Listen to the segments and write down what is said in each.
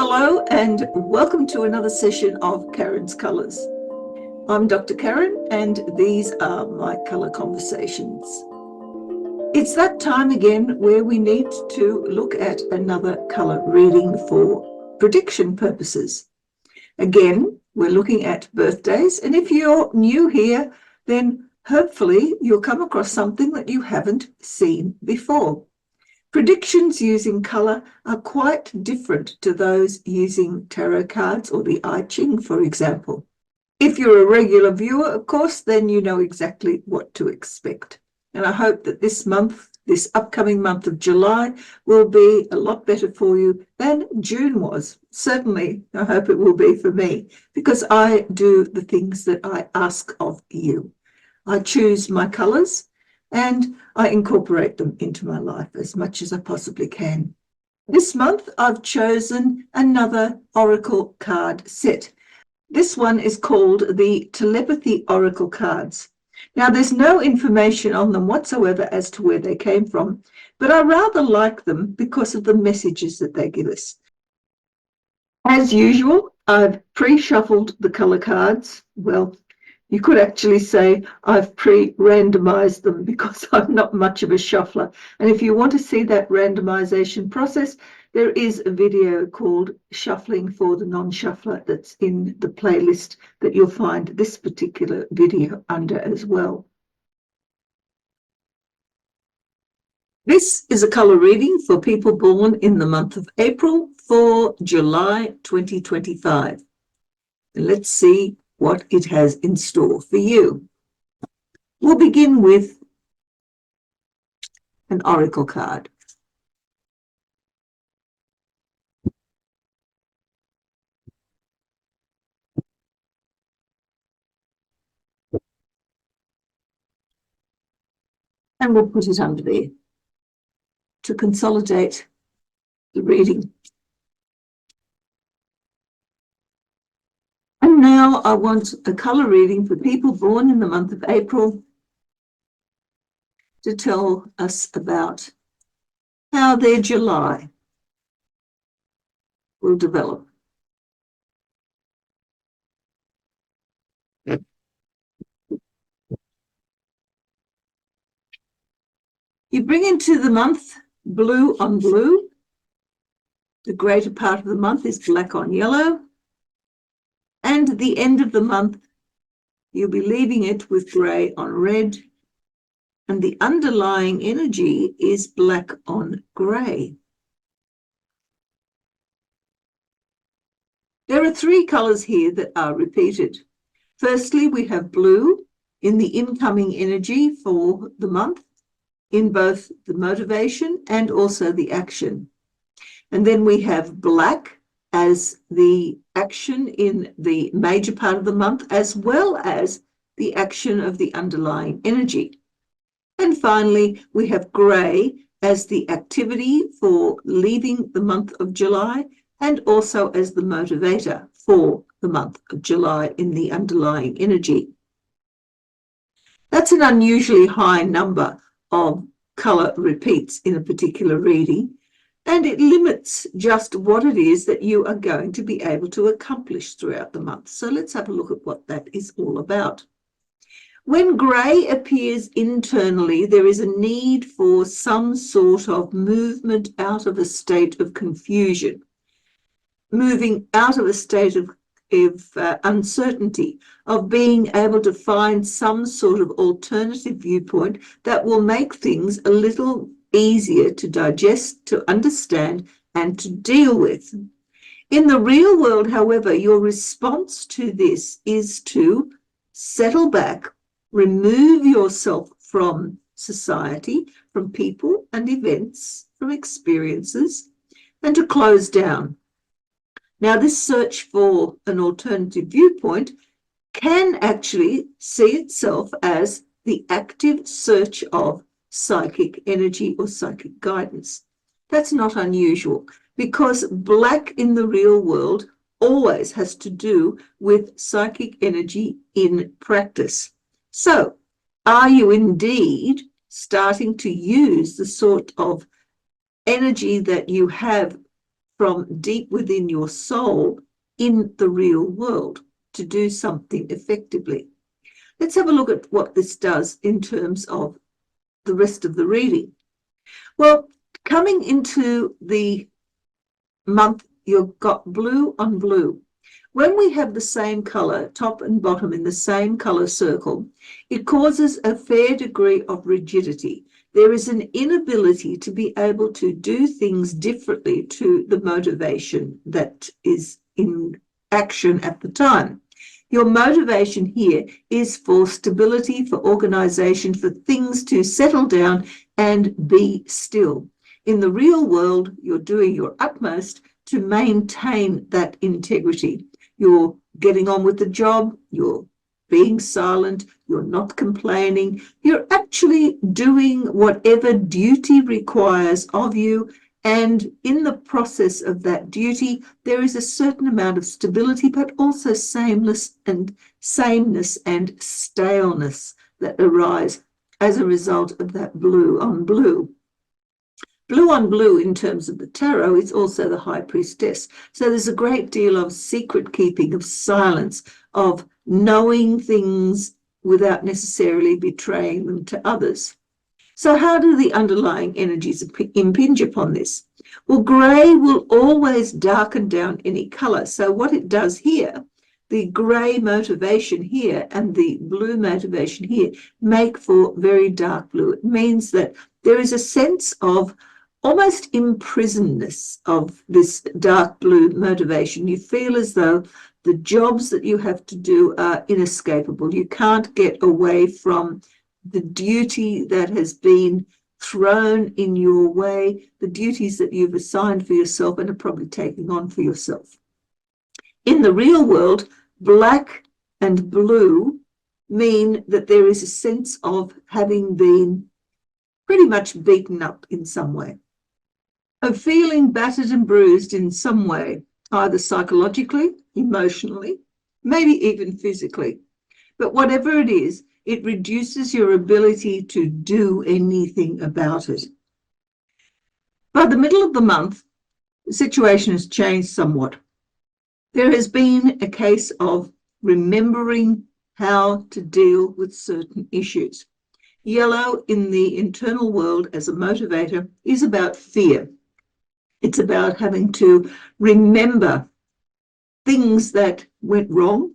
Hello and welcome to another session of Karen's Colours. I'm Dr. Karen and these are my colour conversations. It's that time again where we need to look at another colour reading for prediction purposes. Again, we're looking at birthdays, and if you're new here, then hopefully you'll come across something that you haven't seen before. Predictions using colour are quite different to those using tarot cards or the I Ching, for example. If you're a regular viewer, of course, then you know exactly what to expect. And I hope that this month, this upcoming month of July, will be a lot better for you than June was. Certainly, I hope it will be for me, because I do the things that I ask of you. I choose my colours and I incorporate them into my life as much as I possibly can. This month, I've chosen another Oracle card set. This one is called the Telepathy Oracle cards. Now, there's no information on them whatsoever as to where they came from, but I rather like them because of the messages that they give us. As usual, I've pre-shuffled the colour cards. Well, you could actually say I've pre-randomized them because I'm not much of a shuffler. And if you want to see that randomization process, there is a video called Shuffling for the Non-Shuffler that's in the playlist that you'll find this particular video under as well. This is a colour reading for people born in the month of April for July 2025. And let's see what it has in store for you. We'll begin with an oracle card. And we'll put it under there to consolidate the reading. And now I want a colour reading for people born in the month of April to tell us about how their July will develop. You bring into the month blue on blue. The greater part of the month is black on yellow. And at the end of the month, you'll be leaving it with grey on red. And the underlying energy is black on grey. There are three colours here that are repeated. Firstly, we have blue in the incoming energy for the month, in both the motivation and also the action. And then we have black as the action in the major part of the month, as well as the action of the underlying energy. And finally, we have grey as the activity for leaving the month of July and also as the motivator for the month of July in the underlying energy. That's an unusually high number of colour repeats in a particular reading, and it limits just what it is that you are going to be able to accomplish throughout the month. So let's have a look at what that is all about. When grey appears internally, there is a need for some sort of movement out of a state of confusion, moving out of a state of uncertainty, of being able to find some sort of alternative viewpoint that will make things a little easier to digest, to understand, and to deal with. In the real world, however, your response to this is to settle back, remove yourself from society, from people and events, from experiences, and to close down. Now, this search for an alternative viewpoint can actually see itself as the active search of psychic energy or psychic guidance. That's not unusual, because black in the real world always has to do with psychic energy in practice. So, are you indeed starting to use the sort of energy that you have from deep within your soul in the real world to do something effectively. Let's have a look at what this does in terms of the rest of the reading. Well, coming into the month, you've got blue on blue. When we have the same color, top and bottom, in the same color circle, it causes a fair degree of rigidity. There is an inability to be able to do things differently to the motivation that is in action at the time. Your motivation here is for stability, for organization, for things to settle down and be still. In the real world, you're doing your utmost to maintain that integrity. You're getting on with the job, you're being silent, you're not complaining, you're actually doing whatever duty requires of you, and in the process of that duty, there is a certain amount of stability, but also sameness and staleness that arise as a result of that blue on blue. Blue on blue in terms of the tarot is also the high priestess. So there's a great deal of secret keeping, of silence, of knowing things without necessarily betraying them to others. So how do the underlying energies impinge upon this? Well, grey will always darken down any colour. So what it does here, the grey motivation here and the blue motivation here make for very dark blue. It means that there is a sense of almost imprisonedness of this dark blue motivation. You feel as though the jobs that you have to do are inescapable. You can't get away from the duty that has been thrown in your way, the duties that you've assigned for yourself and are probably taking on for yourself. In the real world, black and blue mean that there is a sense of having been pretty much beaten up in some way, of feeling battered and bruised in some way, either psychologically, emotionally, maybe even physically. But whatever it is, it reduces your ability to do anything about it. By the middle of the month, the situation has changed somewhat. There has been a case of remembering how to deal with certain issues. Yellow in the internal world as a motivator is about fear. It's about having to remember things that went wrong,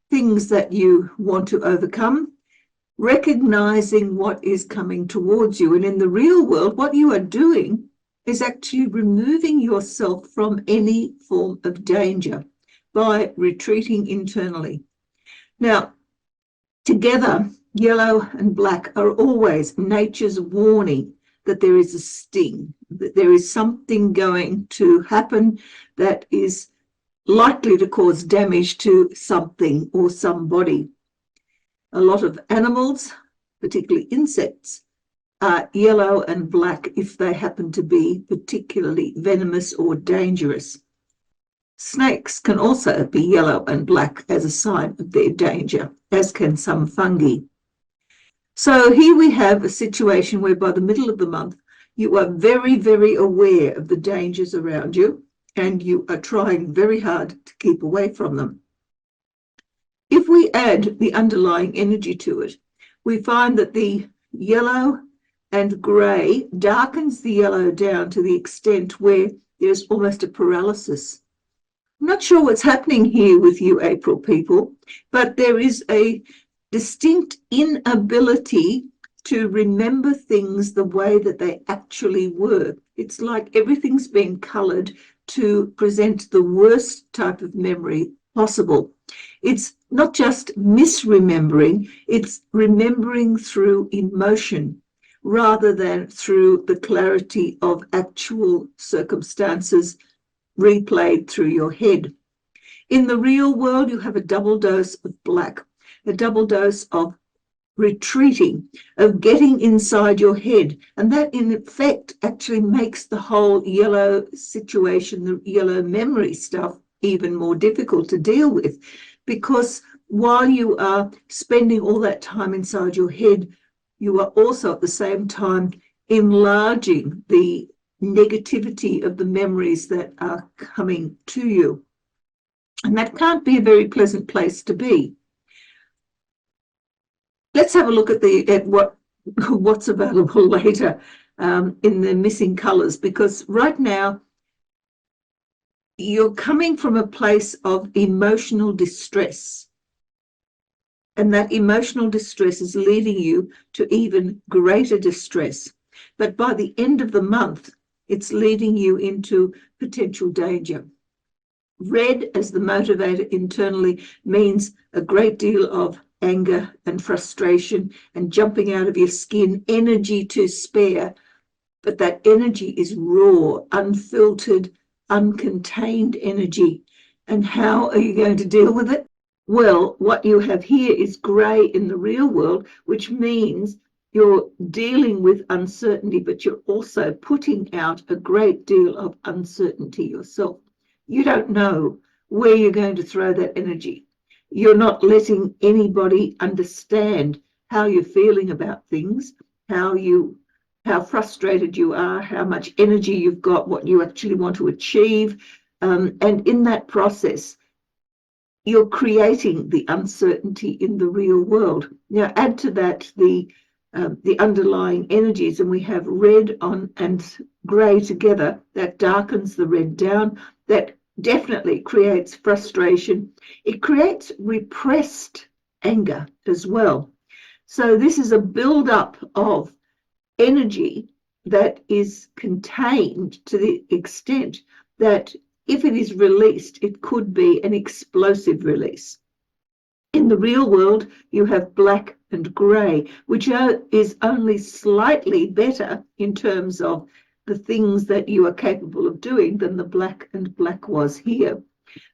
things that you want to overcome, recognizing what is coming towards you. And in the real world, what you are doing is actually removing yourself from any form of danger by retreating internally. Now, together, yellow and black are always nature's warning that there is a sting, that there is something going to happen that is likely to cause damage to something or somebody. A lot of animals, particularly insects, are yellow and black if they happen to be particularly venomous or dangerous. Snakes can also be yellow and black as a sign of their danger, as can some fungi. So here we have a situation where by the middle of the month, you are very, very aware of the dangers around you, and you are trying very hard to keep away from them. If we add the underlying energy to it, we find that the yellow and grey darkens the yellow down to the extent where there's almost a paralysis. I'm not sure what's happening here with you April people, but there is a distinct inability to remember things the way that they actually were. It's like everything's been coloured to present the worst type of memory possible. It's not just misremembering, it's remembering through emotion rather than through the clarity of actual circumstances replayed through your head. In the real world, you have a double dose of black, a double dose of retreating, of getting inside your head. And that in effect actually makes the whole yellow situation, the yellow memory stuff, even more difficult to deal with, because while you are spending all that time inside your head, you are also at the same time enlarging the negativity of the memories that are coming to you. And that can't be a very pleasant place to be. Let's have a look at what's available later in the missing colours, because right now you're coming from a place of emotional distress. And that emotional distress is leading you to even greater distress. But by the end of the month, it's leading you into potential danger. Red, as the motivator internally, means a great deal of anger and frustration and jumping out of your skin, energy to spare. But that energy is raw, unfiltered, uncontained energy. And how are you going to deal with it? Well, what you have here is grey in the real world, which means you're dealing with uncertainty, but you're also putting out a great deal of uncertainty yourself. You don't know where you're going to throw that energy. You're not letting anybody understand how you're feeling about things, how frustrated you are, how much energy you've got, what you actually want to achieve. And in that process, you're creating the uncertainty in the real world. Now, add to that the underlying energies, and we have red and grey together. That darkens the red down. That definitely creates frustration. It creates repressed anger as well. So this is a build-up of energy that is contained to the extent that if it is released, it could be an explosive release. In the real world, you have black and grey, which is only slightly better in terms of the things that you are capable of doing than the black and black was here.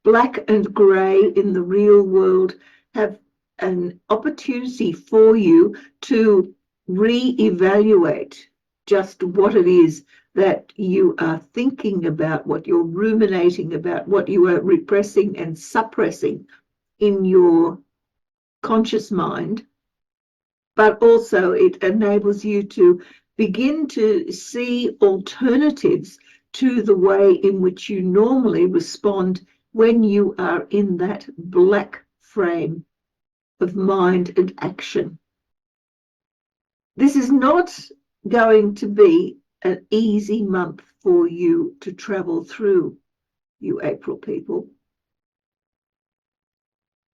Black and grey in the real world have an opportunity for you to re-evaluate just what it is that you are thinking about, what you're ruminating about, what you are repressing and suppressing in your conscious mind. But also it enables you to begin to see alternatives to the way in which you normally respond when you are in that black frame of mind and action. This is not going to be an easy month for you to travel through, you April people.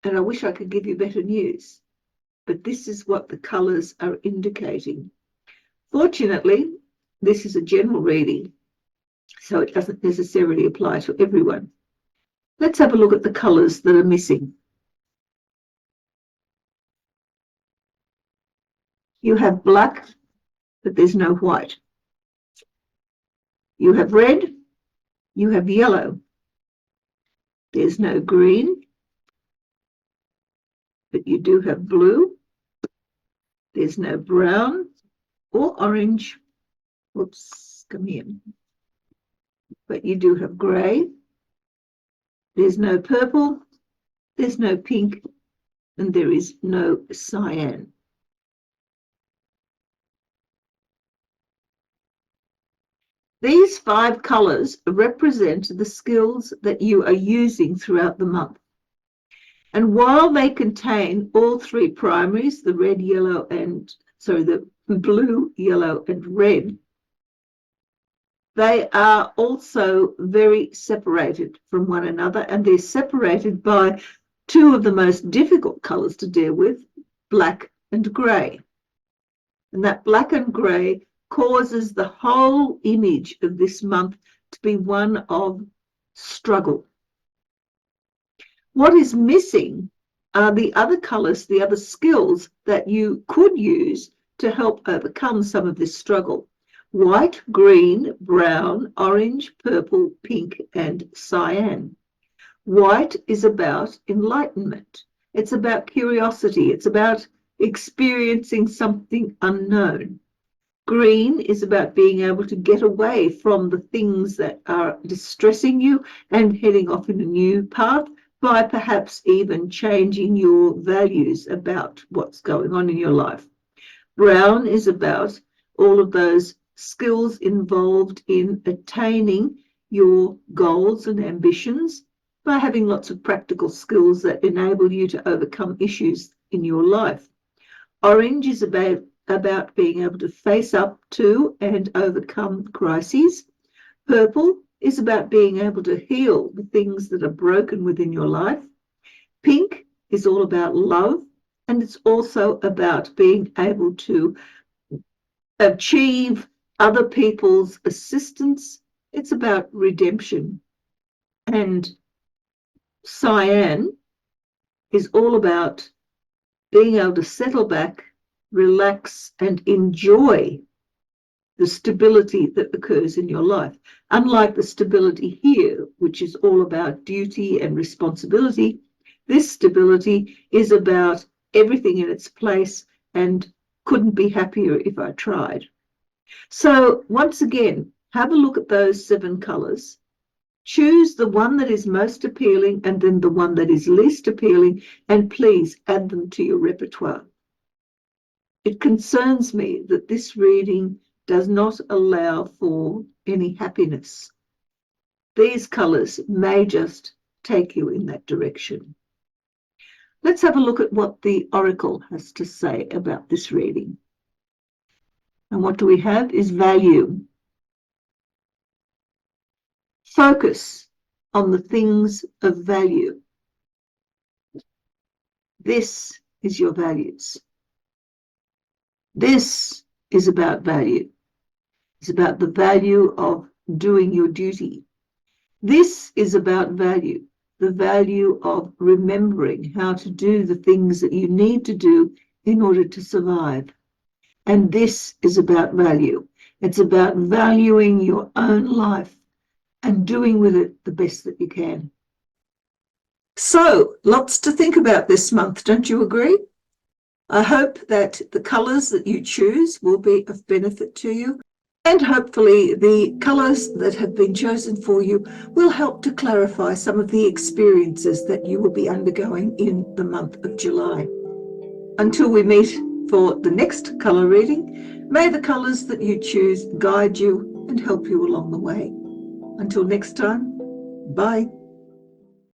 And I wish I could give you better news, but this is what the colours are indicating. Fortunately, this is a general reading, so it doesn't necessarily apply to everyone. Let's have a look at the colours that are missing. You have black, but there's no white. You have red, you have yellow. There's no green, but you do have blue. There's no brown or orange. Whoops, come here. But you do have grey. There's no purple. There's no pink. And there is no cyan. These 5 colours represent the skills that you are using throughout the month. And while they contain all 3 primaries, the blue, yellow, and red, they are also very separated from one another, and they're separated by 2 of the most difficult colours to deal with, black and grey. And that black and grey causes the whole image of this month to be one of struggle. What is missing are the other colours, the other skills that you could use to help overcome some of this struggle. White, green, brown, orange, purple, pink, and cyan. White is about enlightenment. It's about curiosity. It's about experiencing something unknown. Green is about being able to get away from the things that are distressing you and heading off in a new path by perhaps even changing your values about what's going on in your life. Brown is about all of those skills involved in attaining your goals and ambitions by having lots of practical skills that enable you to overcome issues in your life. Orange is about being able to face up to and overcome crises. Purple is about being able to heal the things that are broken within your life. Pink is all about love, and it's also about being able to achieve other people's assistance. It's about redemption. And cyan is all about being able to settle back, relax, and enjoy the stability that occurs in your life. Unlike the stability here, which is all about duty and responsibility, this stability is about everything in its place and couldn't be happier if I tried. So once again, have a look at those 7 colours. Choose the one that is most appealing and then the one that is least appealing, and please add them to your repertoire. It concerns me that this reading does not allow for any happiness. These colours may just take you in that direction. Let's have a look at what the Oracle has to say about this reading. And what do we have is value. Focus on the things of value. This is your values. This is about value. It's about the value of doing your duty. This is about value, the value of remembering how to do the things that you need to do in order to survive. And this is about value. It's about valuing your own life and doing with it the best that you can. So, lots to think about this month, don't you agree? I hope that the colours that you choose will be of benefit to you, and hopefully the colours that have been chosen for you will help to clarify some of the experiences that you will be undergoing in the month of July. Until we meet for the next colour reading, may the colours that you choose guide you and help you along the way. Until next time, bye.